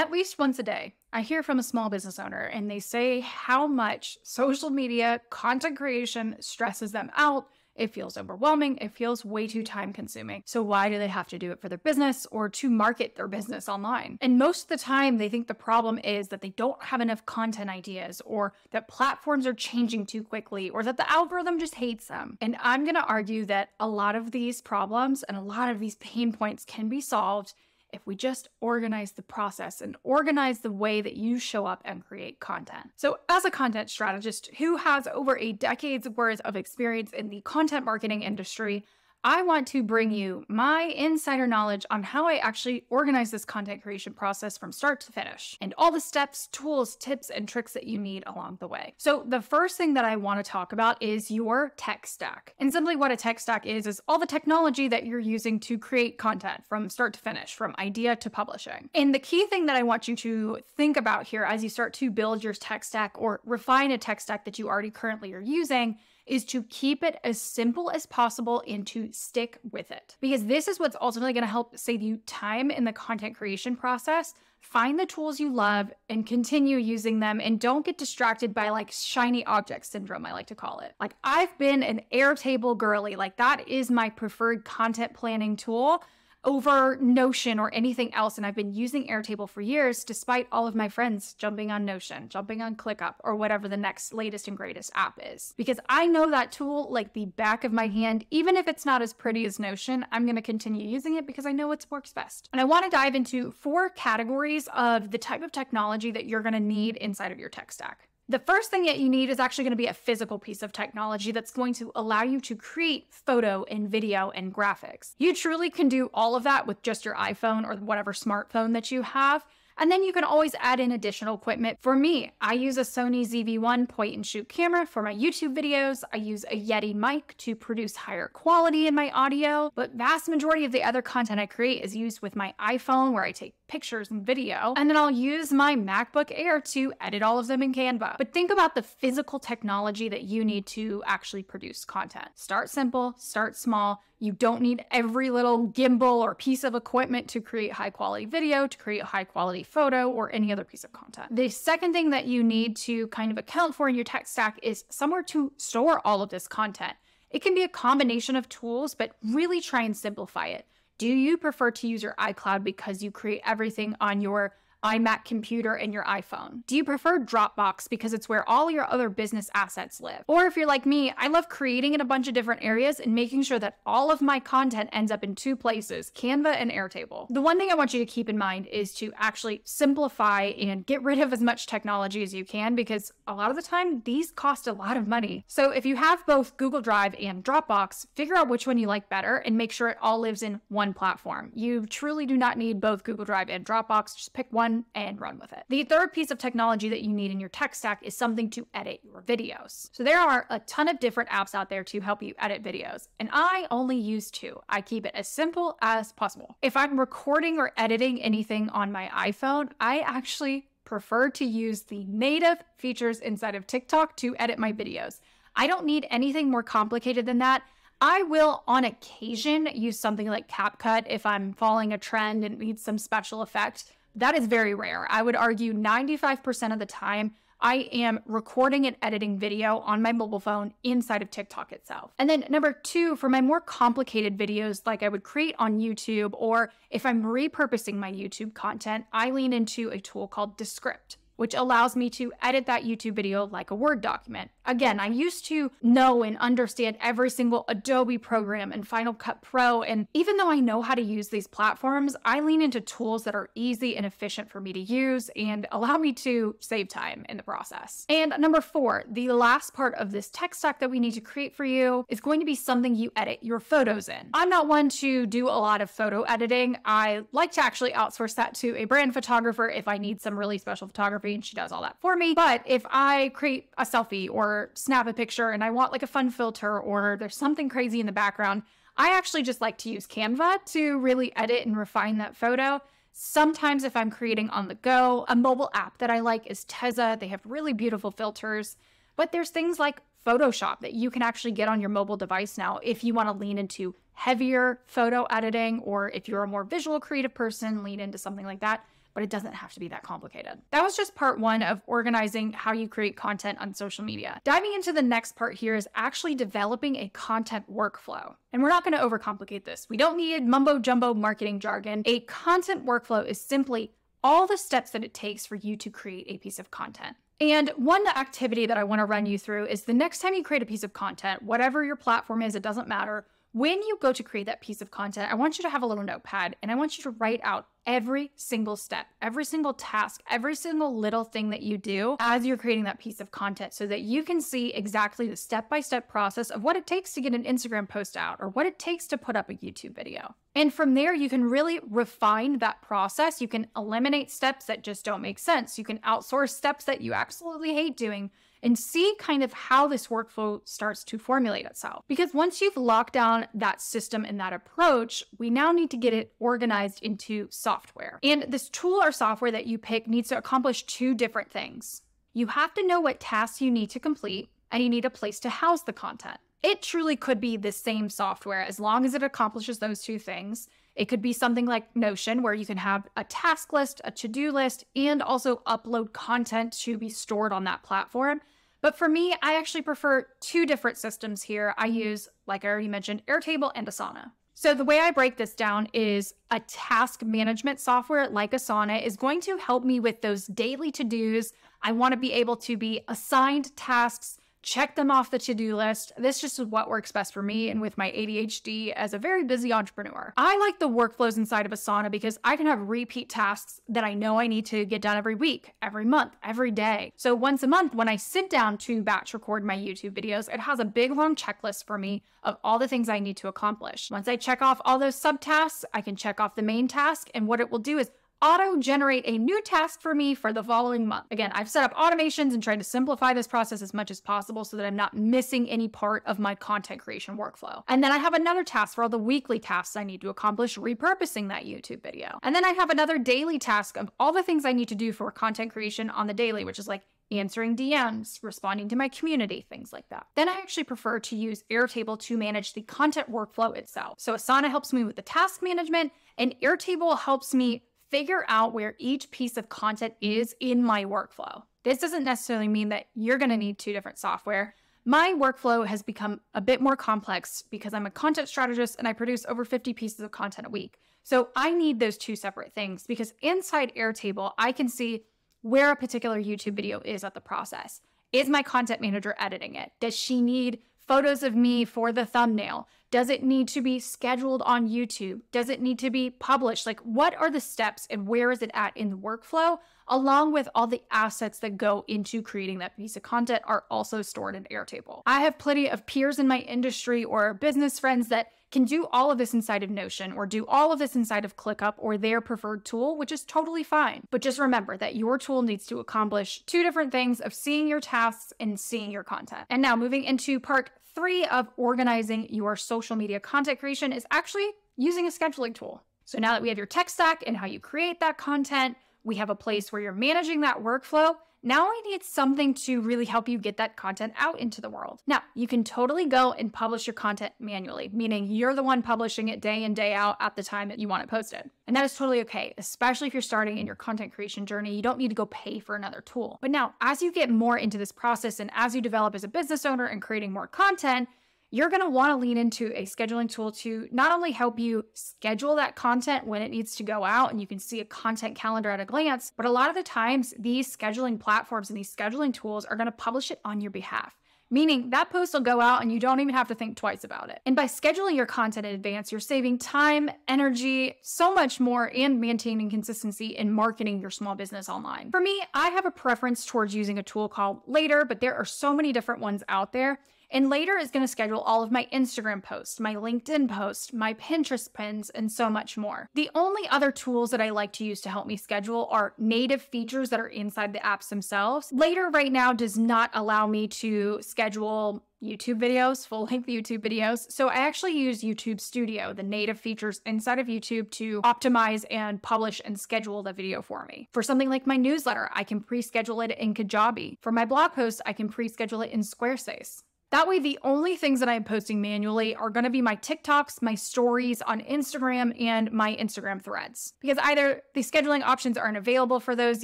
At least once a day, I hear from a small business owner and they say how much social media content creation stresses them out. It feels overwhelming. It feels way too time consuming. So why do they have to do it for their business or to market their business online? And most of the time, they think the problem is that they don't have enough content ideas, or that platforms are changing too quickly, or that the algorithm just hates them. And I'm going to argue that a lot of these problems and a lot of these pain points can be solved if we just organize the process and organize the way that you show up and create content. So as a content strategist who has over a decade's worth of experience in the content marketing industry, I want to bring you my insider knowledge on how I actually organize this content creation process from start to finish, and all the steps, tools, tips, and tricks that you need along the way. So the first thing that I want to talk about is your tech stack. And simply what a tech stack is all the technology that you're using to create content from start to finish, from idea to publishing. And the key thing that I want you to think about here as you start to build your tech stack or refine a tech stack that you already currently are using is to keep it as simple as possible and to stick with it. Because this is what's ultimately going to help save you time in the content creation process. Find the tools you love and continue using them, and don't get distracted by like shiny object syndrome, I like to call it. Like, I've been an Airtable girly. Like, that is my preferred content planning tool over Notion or anything else. And I've been using Airtable for years, despite all of my friends jumping on Notion, jumping on ClickUp, or whatever the next latest and greatest app is. Because I know that tool like the back of my hand. Even if it's not as pretty as Notion, I'm going to continue using it because I know it works best. And I want to dive into 4 categories of the type of technology that you're going to need inside of your tech stack. The first thing that you need is actually going to be a physical piece of technology that's going to allow you to create photo and video and graphics. You truly can do all of that with just your iPhone or whatever smartphone that you have. And then you can always add in additional equipment. For me, I use a Sony ZV-1 point and shoot camera for my YouTube videos. I use a Yeti mic to produce higher quality in my audio, but vast majority of the other content I create is used with my iPhone, where I take pictures and video, and then I'll use my MacBook Air to edit all of them in Canva. But think about the physical technology that you need to actually produce content. Start simple, start small. You don't need every little gimbal or piece of equipment to create high quality video, to create high quality photo, or any other piece of content. The second thing that you need to kind of account for in your tech stack is somewhere to store all of this content. It can be a combination of tools, but really try and simplify it. Do you prefer to use your iCloud because you create everything on your iMac computer and your iPhone? Do you prefer Dropbox because it's where all your other business assets live? Or if you're like me, I love creating in a bunch of different areas and making sure that all of my content ends up in 2 places, Canva and Airtable. The one thing I want you to keep in mind is to actually simplify and get rid of as much technology as you can, because a lot of the time these cost a lot of money. So if you have both Google Drive and Dropbox, figure out which one you like better and make sure it all lives in one platform. You truly do not need both Google Drive and Dropbox. Just pick one and run with it. The third piece of technology that you need in your tech stack is something to edit your videos. So there are a ton of different apps out there to help you edit videos, and I only use 2. I keep it as simple as possible. If I'm recording or editing anything on my iPhone, I actually prefer to use the native features inside of TikTok to edit my videos. I don't need anything more complicated than that. I will, on occasion, use something like CapCut if I'm following a trend and need some special effect. That is very rare. I would argue 95% of the time, I am recording and editing video on my mobile phone inside of TikTok itself. And then number 2, for my more complicated videos like I would create on YouTube, or if I'm repurposing my YouTube content, I lean into a tool called Descript, which allows me to edit that YouTube video like a Word document. Again, I used to know and understand every single Adobe program and Final Cut Pro, and even though I know how to use these platforms, I lean into tools that are easy and efficient for me to use and allow me to save time in the process. And number 4, the last part of this tech stack that we need to create for you is going to be something you edit your photos in. I'm not one to do a lot of photo editing. I like to actually outsource that to a brand photographer if I need some really special photography, and she does all that for me. But if I create a selfie or snap a picture and I want like a fun filter, or there's something crazy in the background, I actually just like to use Canva to really edit and refine that photo. Sometimes if I'm creating on the go, a mobile app that I like is 𝗧𝗜𝗙𝗘. They have really beautiful filters, but there's things like Photoshop that you can actually get on your mobile device now if you want to lean into heavier photo editing, or if you're a more visual creative person, lean into something like that. but it doesn't have to be that complicated. That was just part one of organizing how you create content on social media. Diving into the next part here is actually developing a content workflow. And we're not going to overcomplicate this. We don't need mumbo jumbo marketing jargon. A content workflow is simply all the steps that it takes for you to create a piece of content. And one activity that I want to run you through is the next time you create a piece of content, whatever your platform is, it doesn't matter. When you go to create that piece of content, I want you to have a little notepad and I want you to write out every single step, every single task, every single little thing that you do as you're creating that piece of content so that you can see exactly the step-by-step process of what it takes to get an Instagram post out or what it takes to put up a YouTube video. And from there, you can really refine that process. You can eliminate steps that just don't make sense. You can outsource steps that you absolutely hate doing and see kind of how this workflow starts to formulate itself. Because once you've locked down that system and that approach, we now need to get it organized into software. And this tool or software that you pick needs to accomplish two different things. You have to know what tasks you need to complete, and you need a place to house the content. It truly could be the same software as long as it accomplishes those two things. It could be something like Notion, where you can have a task list, a to-do list, and also upload content to be stored on that platform. But for me, I actually prefer two different systems here. I use, like I already mentioned, Airtable and Asana. So the way I break this down is a task management software like Asana is going to help me with those daily to-dos. I want to be able to be assigned tasks, check them off the to-do list. This just is what works best for me and with my ADHD as a very busy entrepreneur. I like the workflows inside of Asana because I can have repeat tasks that I know I need to get done every week, every month, every day. So once a month, when I sit down to batch record my YouTube videos, it has a big long checklist for me of all the things I need to accomplish. Once I check off all those subtasks, I can check off the main task, and what it will do is auto-generate a new task for me for the following month. Again, I've set up automations and tried to simplify this process as much as possible so that I'm not missing any part of my content creation workflow. And then I have another task for all the weekly tasks I need to accomplish repurposing that YouTube video. And then I have another daily task of all the things I need to do for content creation on the daily, which is like answering DMs, responding to my community, things like that. Then I actually prefer to use Airtable to manage the content workflow itself. So Asana helps me with the task management, and Airtable helps me figure out where each piece of content is in my workflow. This doesn't necessarily mean that you're going to need two different software. My workflow has become a bit more complex because I'm a content strategist and I produce over 50 pieces of content a week. So I need those two separate things because inside Airtable, I can see where a particular YouTube video is at the process. Is my content manager editing it? Does she need photos of me for the thumbnail? Does it need to be scheduled on YouTube? Does it need to be published? Like, what are the steps and where is it at in the workflow? Along with all the assets that go into creating that piece of content are also stored in Airtable. I have plenty of peers in my industry or business friends that can do all of this inside of Notion or do all of this inside of ClickUp or their preferred tool, which is totally fine. But just remember that your tool needs to accomplish two different things of seeing your tasks and seeing your content. And now moving into part 3 of organizing your social media content creation is actually using a scheduling tool. So now that we have your tech stack and how you create that content, we have a place where you're managing that workflow. Now we need something to really help you get that content out into the world. Now, you can totally go and publish your content manually, meaning you're the one publishing it day in, day out at the time that you want it posted. And that is totally okay, especially if you're starting in your content creation journey. You don't need to go pay for another tool. But now, as you get more into this process and as you develop as a business owner and creating more content, you're going to want to lean into a scheduling tool to not only help you schedule that content when it needs to go out and you can see a content calendar at a glance, but a lot of the times these scheduling platforms and these scheduling tools are going to publish it on your behalf. Meaning that post will go out and you don't even have to think twice about it. And by scheduling your content in advance, you're saving time, energy, so much more, and maintaining consistency in marketing your small business online. For me, I have a preference towards using a tool called Later, but there are so many different ones out there. And Later is going to schedule all of my Instagram posts, my LinkedIn posts, my Pinterest pins, and so much more. The only other tools that I like to use to help me schedule are native features that are inside the apps themselves. Later right now does not allow me to schedule YouTube videos, full-length YouTube videos. So I actually use YouTube Studio, the native features inside of YouTube, to optimize and publish and schedule the video for me. For something like my newsletter, I can pre-schedule it in Kajabi. For my blog posts, I can pre-schedule it in Squarespace. That way, the only things that I'm posting manually are going to be my TikToks, my stories on Instagram, and my Instagram threads. Because either the scheduling options aren't available for those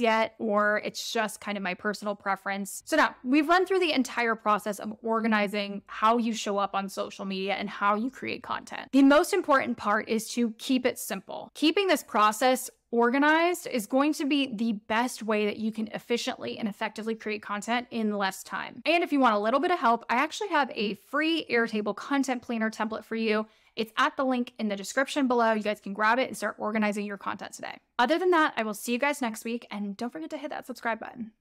yet, or it's just kind of my personal preference. So now, we've run through the entire process of organizing how you show up on social media and how you create content. The most important part is to keep it simple. Keeping this process organized is going to be the best way that you can efficiently and effectively create content in less time. And if you want a little bit of help, I actually have a free Airtable content planner template for you. It's at the link in the description below. You guys can grab it and start organizing your content today. Other than that, I will see you guys next week, and don't forget to hit that subscribe button.